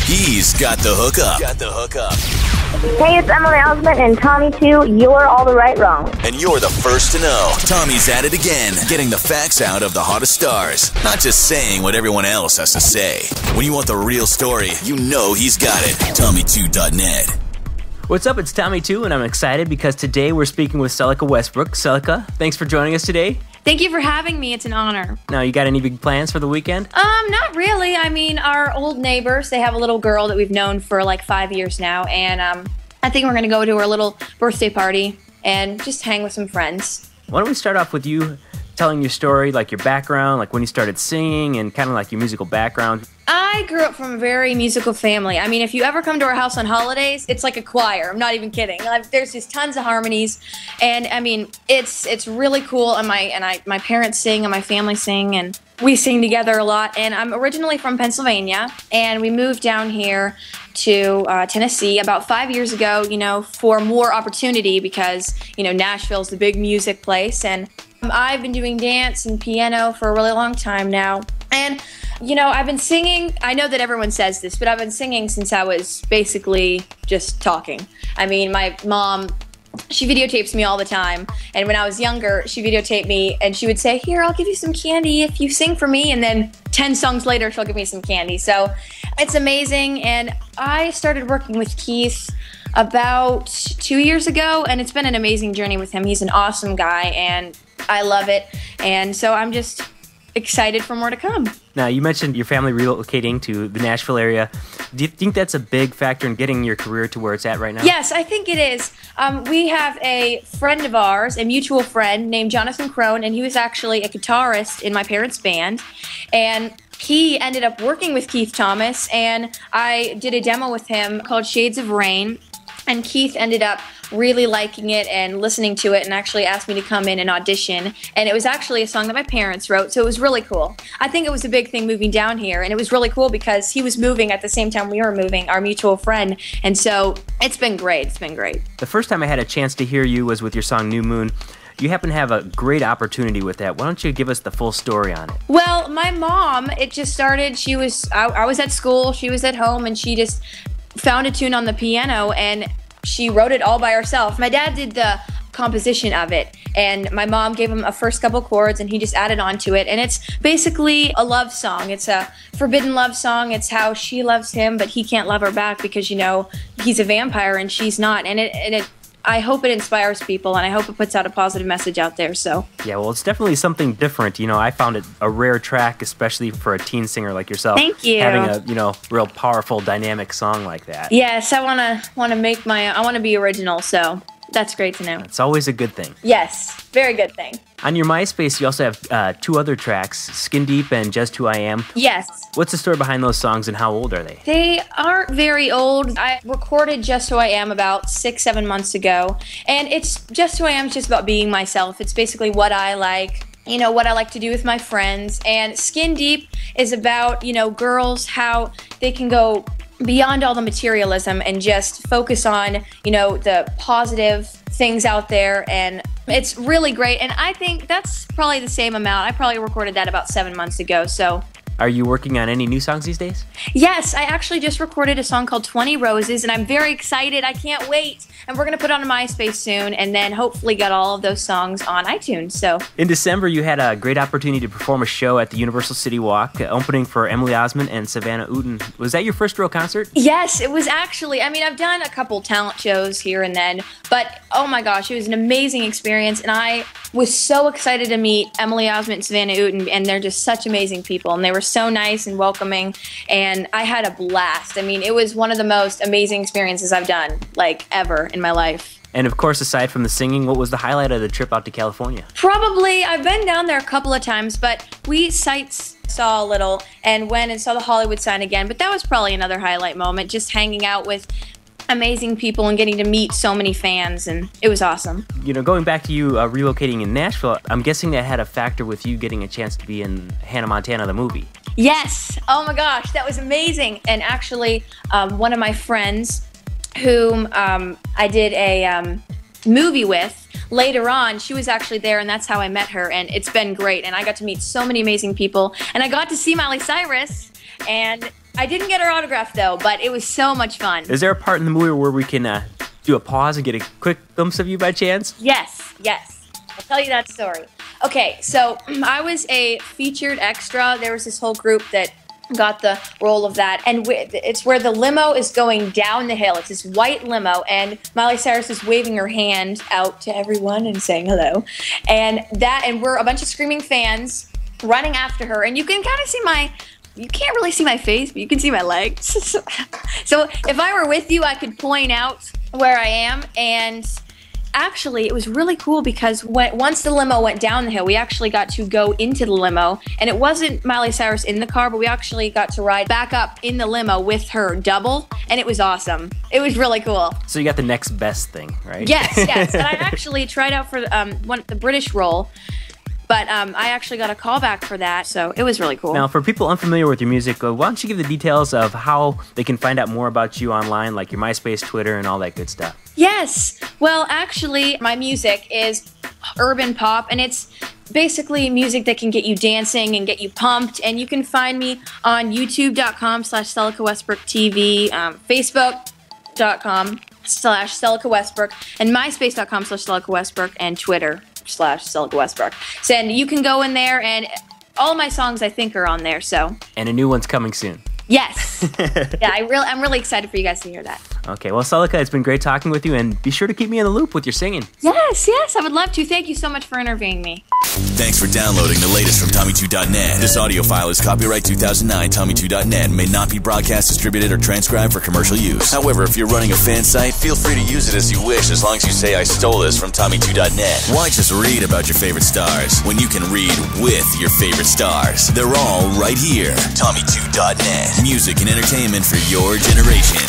He's got the hookup. Hey, it's Emily Osment and Tommy too. You're all the right wrong. And you're the first to know. Tommy's at it again, getting the facts out of the hottest stars. Not just saying what everyone else has to say. When you want the real story, you know he's got it. Tommy2.net. What's up? It's Tommy2, and I'm excited because today we're speaking with Celica Westbrook. Celica, thanks for joining us today. Thank you for having me. It's an honor. Now, you got any big plans for the weekend? Not really. I mean, our old neighbors, they have a little girl that we've known for like 5 years now, and I think we're going to go to her little birthday party and just hang with some friends. Why don't we start off with you telling your story, like your background, like when you started singing, and kind of like your musical background. I grew up from a very musical family. I mean, if you ever come to our house on holidays, it's like a choir. I'm not even kidding. There's just tons of harmonies, and I mean, it's really cool. And my parents sing, and my family sing, and we sing together a lot. And I'm originally from Pennsylvania, and we moved down here to Tennessee about 5 years ago, you know, for more opportunity because, you know, Nashville's the big music place, and I've been doing dance and piano for a really long time now. And, you know, I've been singing. I know that everyone says this, but I've been singing since I was basically just talking. I mean, my mom, she videotapes me all the time. And when I was younger, she videotaped me and she would say, "Here, I'll give you some candy if you sing for me." And then 10 songs later, she'll give me some candy. So it's amazing. And I started working with Keith about 2 years ago, and it's been an amazing journey with him. He's an awesome guy, and I love it. And so I'm just excited for more to come. Now, you mentioned your family relocating to the Nashville area. Do you think that's a big factor in getting your career to where it's at right now? Yes, I think it is. We have a friend of ours, a mutual friend named Jonathan Crone, and he was actually a guitarist in my parents' band. And he ended up working with Keith Thomas, and I did a demo with him called Shades of Rain. And Keith ended up really liking it and listening to it and actually asked me to come in and audition. And it was actually a song that my parents wrote, so it was really cool. I think it was a big thing moving down here, and it was really cool because he was moving at the same time we were moving, our mutual friend. And so it's been great. It's been great. The first time I had a chance to hear you was with your song New Moon. You happen to have a great opportunity with that. Why don't you give us the full story on it? Well, my mom, it just started, I was at school, she was at home, and she just found a tune on the piano and she wrote it all by herself. My dad did the composition of it, and my mom gave him a first couple chords and he just added on to it. And it's basically a love song. It's a forbidden love song. It's how she loves him, but he can't love her back because, you know, he's a vampire and she's not. And I hope it inspires people, and I hope it puts out a positive message out there. So yeah, well, it's definitely something different. You know, I found it a rare track, especially for a teen singer like yourself. Thank you. Having a, you know, real powerful, dynamic song like that. Yes, I want to be original. So that's great to know. It's always a good thing. Yes, very good thing. On your MySpace, you also have two other tracks, Skin Deep and Just Who I Am. Yes. What's the story behind those songs and how old are they? They aren't very old. I recorded Just Who I Am about 6-7 months ago. And it's Just Who I Am is just about being myself. It's basically what I like, you know, what I like to do with my friends. And Skin Deep is about, you know, girls, how they can go beyond all the materialism and just focus on, you know, the positive things out there. And it's really great. And I think that's probably the same amount. I probably recorded that about 7 months ago. So Are you working on any new songs these days? Yes, I actually just recorded a song called 20 Roses, and I'm very excited. I can't wait. And we're going to put it on MySpace soon, and then hopefully get all of those songs on iTunes. So in December, you had a great opportunity to perform a show at the Universal City Walk, opening for Emily Osment and Savannah Uten. Was that your first real concert? Yes, it was actually. I mean, I've done a couple talent shows here and then, but oh my gosh, it was an amazing experience, and I was so excited to meet Emily Osment and Savannah Uten, and they're just such amazing people, and they were so nice and welcoming, and I had a blast. I mean, it was one of the most amazing experiences I've done, like, ever in my life. And of course, aside from the singing, what was the highlight of the trip out to California? Probably, I've been down there a couple of times, but we saw a little and went and saw the Hollywood sign again, but that was probably another highlight moment, just hanging out with amazing people and getting to meet so many fans, and it was awesome. You know, going back to you relocating in Nashville, I'm guessing that had a factor with you getting a chance to be in Hannah Montana, the movie. Yes! Oh my gosh, that was amazing! And actually, one of my friends whom I did a movie with, later on, she was actually there, and that's how I met her, and it's been great, and I got to meet so many amazing people, and I got to see Miley Cyrus, and I didn't get her autograph though, but it was so much fun. Is there a part in the movie where we can do a pause and get a quick glimpse of you by chance? Yes. I'll tell you that story. Okay, so I was a featured extra. There was this whole group that got the role of that, and it's where the limo is going down the hill. It's this white limo, and Miley Cyrus is waving her hand out to everyone and saying hello, and we're a bunch of screaming fans running after her, and you can kind of see you can't really see my face, but you can see my legs. So if I were with you, I could point out where I am, and actually, it was really cool because once the limo went down the hill, we actually got to go into the limo, and it wasn't Miley Cyrus in the car, but we actually got to ride back up in the limo with her double, and it was awesome. It was really cool. So you got the next best thing, right? Yes. And I actually tried out for the British role, but I actually got a call back for that, so it was really cool. Now, for people unfamiliar with your music, why don't you give the details of how they can find out more about you online, like your MySpace, Twitter, and all that good stuff? Yes. Well, actually, my music is urban pop, and it's basically music that can get you dancing and get you pumped. And you can find me on youtube.com/Celica Westbrook TV, facebook.com/Celica Westbrook, and myspace.com/Celica Westbrook, and Twitter/Celica Westbrook. So, and you can go in there, and all my songs I think are on there. So. And a new one's coming soon. Yes. Yeah, I'm really excited for you guys to hear that. Okay, well, Celica, it's been great talking with you, and be sure to keep me in the loop with your singing. Yes, I would love to. Thank you so much for interviewing me. Thanks for downloading the latest from Tommy2.net. This audio file is copyright 2009 Tommy2.net and may not be broadcast, distributed, or transcribed for commercial use. However, if you're running a fan site, feel free to use it as you wish, as long as you say I stole this from Tommy2.net. Why just read about your favorite stars when you can read with your favorite stars? They're all right here. Tommy2.net. Music and entertainment for your generation.